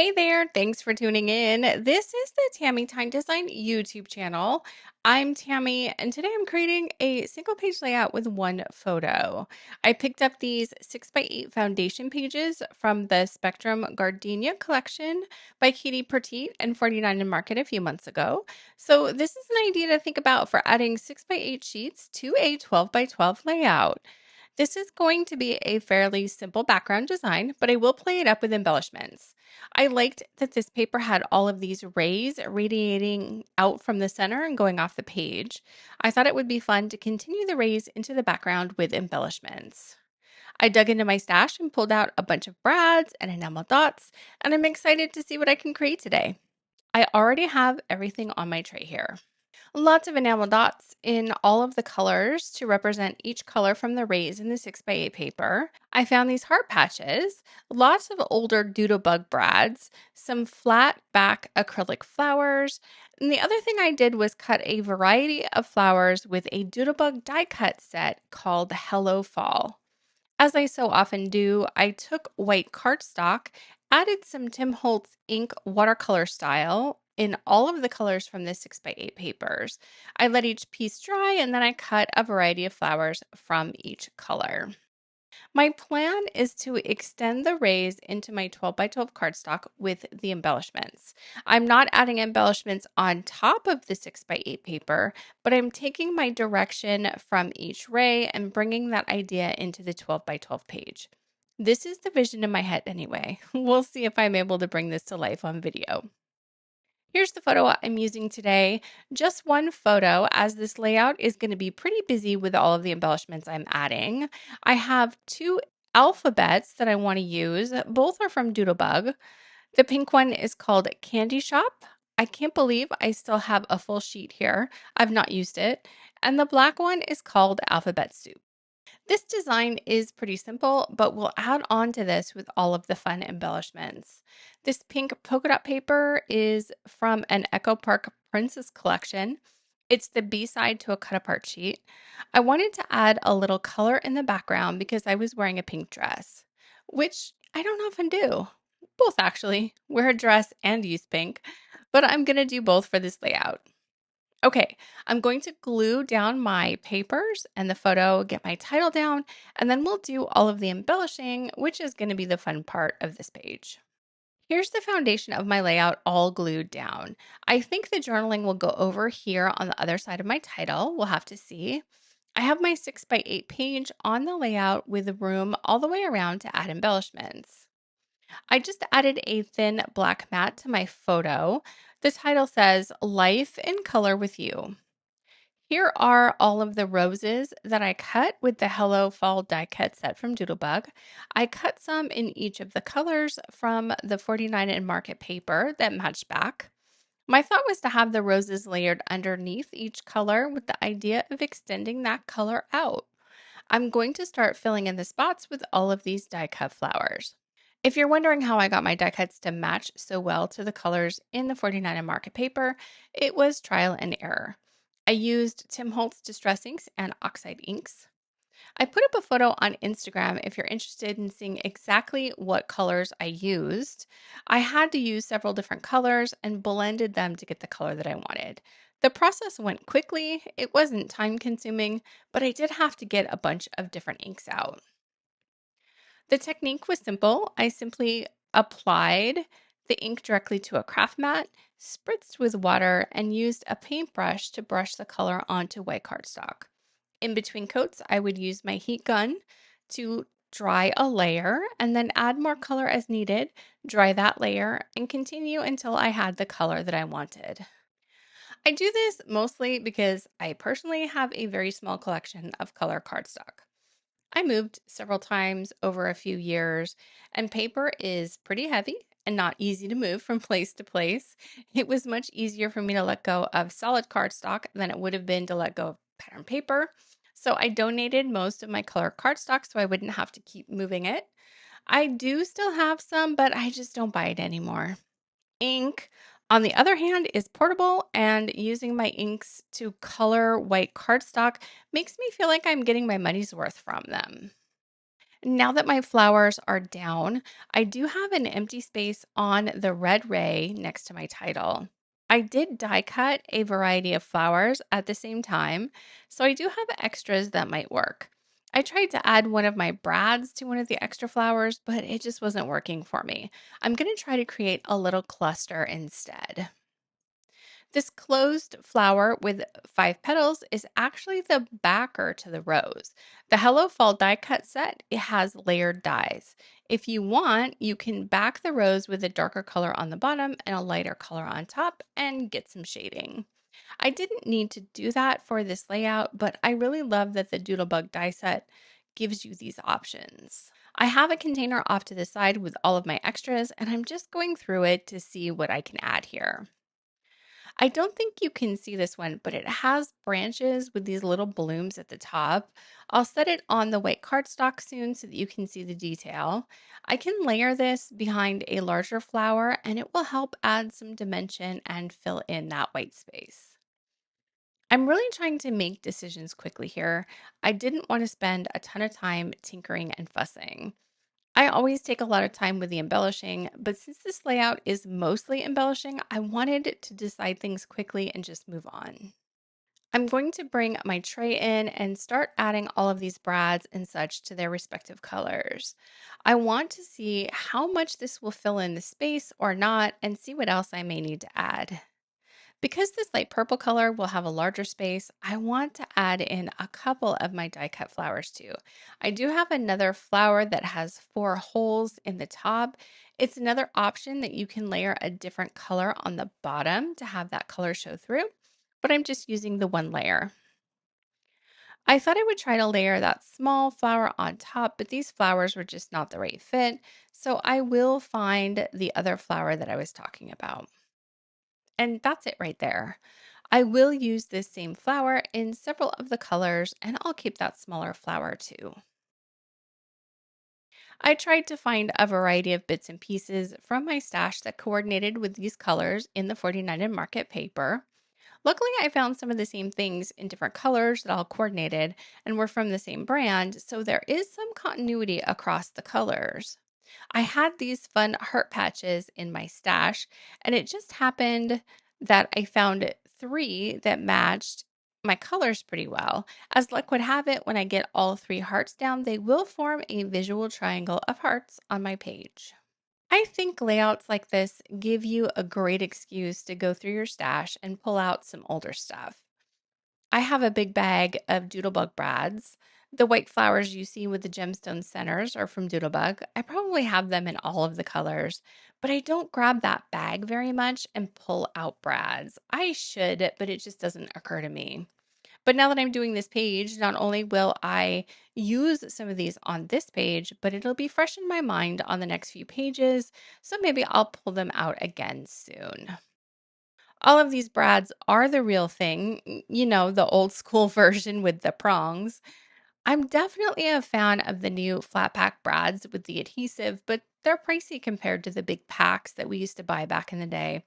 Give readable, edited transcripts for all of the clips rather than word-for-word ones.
Hey there, thanks for tuning in. This is the Tammy Tine Design YouTube channel. I'm Tammy, and today I'm creating a single page layout with one photo. I picked up these 6x8 foundation pages from the Spectrum Gardenia collection by Katie Petit and 49 and Market a few months ago. So, this is an idea to think about for adding 6x8 sheets to a 12x12 layout. This is going to be a fairly simple background design, but I will play it up with embellishments. I liked that this paper had all of these rays radiating out from the center and going off the page. I thought it would be fun to continue the rays into the background with embellishments. I dug into my stash and pulled out a bunch of brads and enamel dots, and I'm excited to see what I can create today. I already have everything on my tray here. Lots of enamel dots in all of the colors to represent each color from the rays in the 6x8 paper. I found these heart patches, lots of older doodlebug brads, some flat back acrylic flowers, and the other thing I did was cut a variety of flowers with a doodlebug die cut set called Hello Fall. As I so often do, I took white cardstock, added some Tim Holtz ink watercolor style in all of the colors from the 6x8 papers. I let each piece dry and then I cut a variety of flowers from each color. My plan is to extend the rays into my 12 by 12 cardstock with the embellishments. I'm not adding embellishments on top of the 6 by 8 paper, but I'm taking my direction from each ray and bringing that idea into the 12 by 12 page. This is the vision in my head anyway. We'll see if I'm able to bring this to life on video. Here's the photo I'm using today. Just one photo, as this layout is going to be pretty busy with all of the embellishments I'm adding. I have two alphabets that I want to use. Both are from Doodlebug. The pink one is called Candy Shop. I can't believe I still have a full sheet here. I've not used it. And the black one is called Alphabet Soup. This design is pretty simple, but we'll add on to this with all of the fun embellishments. This pink polka dot paper is from an Echo Park Princess collection. It's the B-side to a cut-apart sheet. I wanted to add a little color in the background because I was wearing a pink dress, which I don't often do. Both actually, wear a dress and use pink, but I'm going to do both for this layout. Okay, I'm going to glue down my papers and the photo, get my title down, and then we'll do all of the embellishing, which is going to be the fun part of this page. Here's the foundation of my layout all glued down. I think the journaling will go over here on the other side of my title. We'll have to see. I have my 6x8 page on the layout with room all the way around to add embellishments. I just added a thin black mat to my photo. The title says Life in Color with You. Here are all of the roses that I cut with the Hello Fall die cut set from Doodlebug. I cut some in each of the colors from the 49 and Market paper that matched back. My thought was to have the roses layered underneath each color with the idea of extending that color out. I'm going to start filling in the spots with all of these die cut flowers. If you're wondering how I got my die cuts to match so well to the colors in the 49 and Market paper, it was trial and error. I used Tim Holtz Distress Inks and Oxide Inks. I put up a photo on Instagram if you're interested in seeing exactly what colors I used. I had to use several different colors and blended them to get the color that I wanted. The process went quickly, it wasn't time consuming, but I did have to get a bunch of different inks out. The technique was simple. I simply applied the ink directly to a craft mat, spritzed with water, and used a paintbrush to brush the color onto white cardstock. In between coats, I would use my heat gun to dry a layer and then add more color as needed, dry that layer, and continue until I had the color that I wanted. I do this mostly because I personally have a very small collection of color cardstock. I moved several times over a few years, and paper is pretty heavy and not easy to move from place to place. It was much easier for me to let go of solid cardstock than it would have been to let go of pattern paper. So I donated most of my color cardstock so I wouldn't have to keep moving it. I do still have some, but I just don't buy it anymore. Ink, on the other hand, is portable, and using my inks to color white cardstock makes me feel like I'm getting my money's worth from them. Now that my flowers are down, I do have an empty space on the red ray next to my title. I did die cut a variety of flowers at the same time, so I do have extras that might work. I tried to add one of my brads to one of the extra flowers, but it just wasn't working for me. I'm going to try to create a little cluster instead. This closed flower with 5 petals is actually the backer to the rose. The Hello Fall die cut set, it has layered dies. If you want, you can back the rose with a darker color on the bottom and a lighter color on top and get some shading. I didn't need to do that for this layout, but I really love that the Doodlebug die set gives you these options. I have a container off to the side with all of my extras, and I'm just going through it to see what I can add here. I don't think you can see this one, but it has branches with these little blooms at the top. I'll set it on the white cardstock soon so that you can see the detail. I can layer this behind a larger flower and it will help add some dimension and fill in that white space. I'm really trying to make decisions quickly here. I didn't want to spend a ton of time tinkering and fussing. I always take a lot of time with the embellishing, but since this layout is mostly embellishing, I wanted to decide things quickly and just move on. I'm going to bring my tray in and start adding all of these brads and such to their respective colors. I want to see how much this will fill in the space or not and see what else I may need to add. Because this light purple color will have a larger space, I want to add in a couple of my die cut flowers too. I do have another flower that has 4 holes in the top. It's another option that you can layer a different color on the bottom to have that color show through, but I'm just using the one layer. I thought I would try to layer that small flower on top, but these flowers were just not the right fit, so I will find the other flower that I was talking about. And that's it right there. I will use this same flower in several of the colors and I'll keep that smaller flower too. I tried to find a variety of bits and pieces from my stash that coordinated with these colors in the 49 and Market paper. Luckily, I found some of the same things in different colors that all coordinated and were from the same brand, so there is some continuity across the colors. I had these fun heart patches in my stash, and it just happened that I found 3 that matched my colors pretty well. As luck would have it, when I get all 3 hearts down, they will form a visual triangle of hearts on my page. I think layouts like this give you a great excuse to go through your stash and pull out some older stuff. I have a big bag of Doodlebug brads. The white flowers you see with the gemstone centers are from Doodlebug. I probably have them in all of the colors, but I don't grab that bag very much and pull out brads. I should, but it just doesn't occur to me. But now that I'm doing this page, not only will I use some of these on this page, but it'll be fresh in my mind on the next few pages. So maybe I'll pull them out again soon. All of these brads are the real thing, the old school version with the prongs. I'm definitely a fan of the new flat pack brads with the adhesive, but they're pricey compared to the big packs that we used to buy back in the day.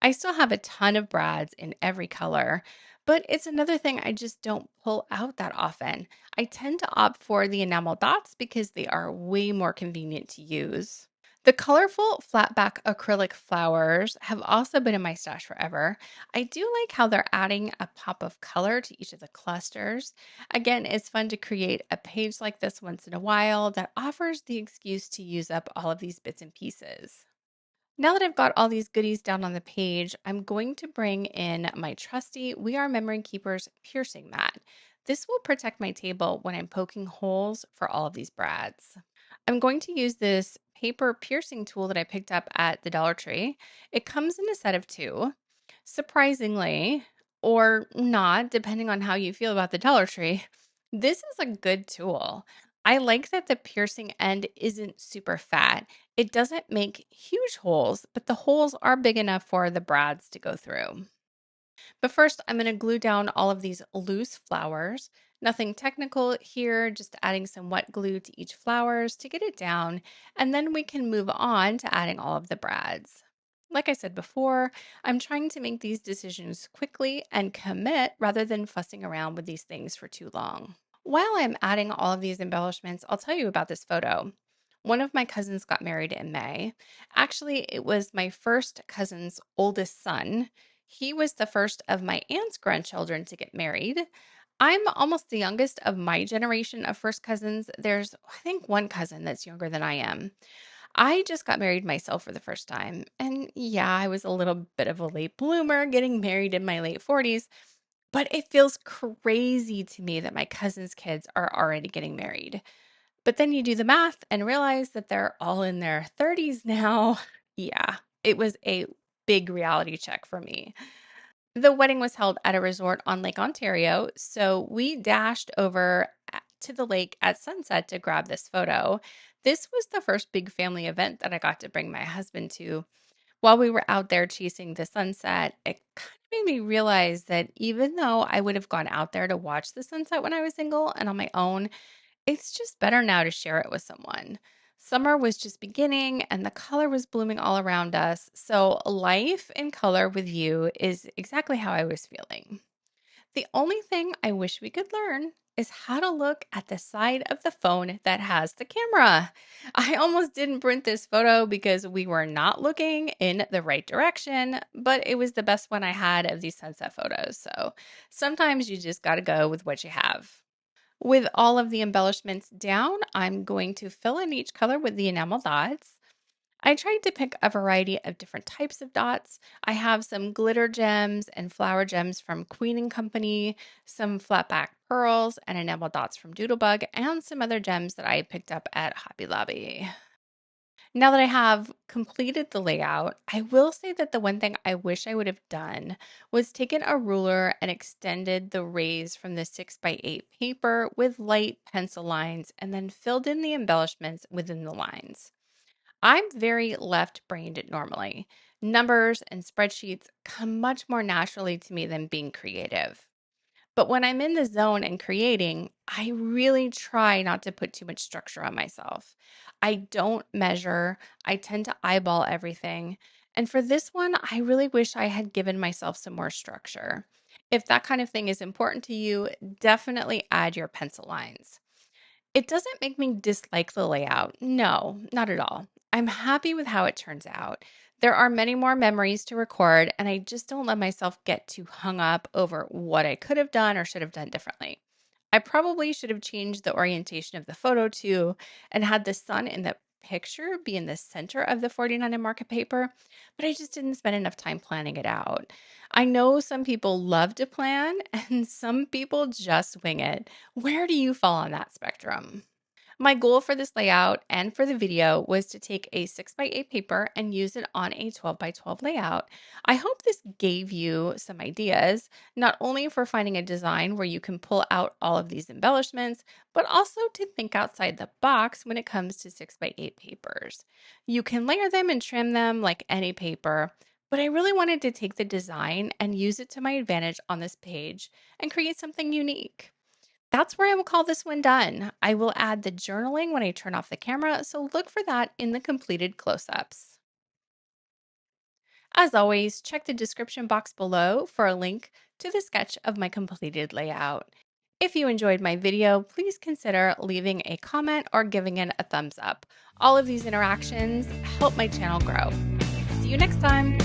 I still have a ton of brads in every color, but it's another thing I just don't pull out that often. I tend to opt for the enamel dots because they are way more convenient to use. The colorful flatback acrylic flowers have also been in my stash forever. I do like how they're adding a pop of color to each of the clusters. Again, it's fun to create a page like this once in a while that offers the excuse to use up all of these bits and pieces. Now that I've got all these goodies down on the page, I'm going to bring in my trusty We Are Memory Keepers piercing mat. This will protect my table when I'm poking holes for all of these brads. I'm going to use this paper piercing tool that I picked up at the Dollar Tree. It comes in a set of 2. Surprisingly, or not, depending on how you feel about the Dollar Tree, this is a good tool. I like that the piercing end isn't super fat. It doesn't make huge holes, but the holes are big enough for the brads to go through. But first, I'm going to glue down all of these loose flowers. Nothing technical here, just adding some wet glue to each flowers to get it down, and then we can move on to adding all of the brads. Like I said before, I'm trying to make these decisions quickly and commit rather than fussing around with these things for too long. While I'm adding all of these embellishments, I'll tell you about this photo. One of my cousins got married in May. Actually, it was my first cousin's oldest son. He was the first of my aunt's grandchildren to get married. I'm almost the youngest of my generation of first cousins. There's, I think, one cousin that's younger than I am. I just got married myself for the first time. And yeah, I was a little bit of a late bloomer getting married in my late 40s, but it feels crazy to me that my cousin's kids are already getting married. But then you do the math and realize that they're all in their 30s now. Yeah, it was a big reality check for me. The wedding was held at a resort on Lake Ontario, so we dashed over to the lake at sunset to grab this photo. This was the first big family event that I got to bring my husband to. While we were out there chasing the sunset, it kind of made me realize that even though I would have gone out there to watch the sunset when I was single and on my own, it's just better now to share it with someone. Summer was just beginning and the color was blooming all around us. So, life in color with you is exactly how I was feeling. The only thing I wish we could learn is how to look at the side of the phone that has the camera. I almost didn't print this photo because we were not looking in the right direction, but it was the best one I had of these sunset photos. So sometimes you just got to go with what you have. With all of the embellishments down, I'm going to fill in each color with the enamel dots. I tried to pick a variety of different types of dots. I have some glitter gems and flower gems from Queen and Company, some flat back pearls and enamel dots from Doodlebug, and some other gems that I picked up at Hobby Lobby. Now that I have completed the layout, I will say that the one thing I wish I would have done was taken a ruler and extended the rays from the 6x8 paper with light pencil lines and then filled in the embellishments within the lines. I'm very left brained normally. Numbers and spreadsheets come much more naturally to me than being creative. But when I'm in the zone and creating, I really try not to put too much structure on myself. I don't measure, I tend to eyeball everything. And for this one, I really wish I had given myself some more structure. If that kind of thing is important to you, definitely add your pencil lines. It doesn't make me dislike the layout. No, not at all. I'm happy with how it turns out. There are many more memories to record, and I just don't let myself get too hung up over what I could have done or should have done differently. I probably should have changed the orientation of the photo too and had the sun in the picture be in the center of the 49 and market paper, but I just didn't spend enough time planning it out. I know some people love to plan and some people just wing it. Where do you fall on that spectrum? My goal for this layout and for the video was to take a 6x8 paper and use it on a 12x12 layout. I hope this gave you some ideas, not only for finding a design where you can pull out all of these embellishments, but also to think outside the box when it comes to 6x8 papers. You can layer them and trim them like any paper, but I really wanted to take the design and use it to my advantage on this page and create something unique. That's where I will call this one done. I will add the journaling when I turn off the camera, so look for that in the completed close-ups. As always, check the description box below for a link to the sketch of my completed layout. If you enjoyed my video, please consider leaving a comment or giving it a thumbs up. All of these interactions help my channel grow. See you next time.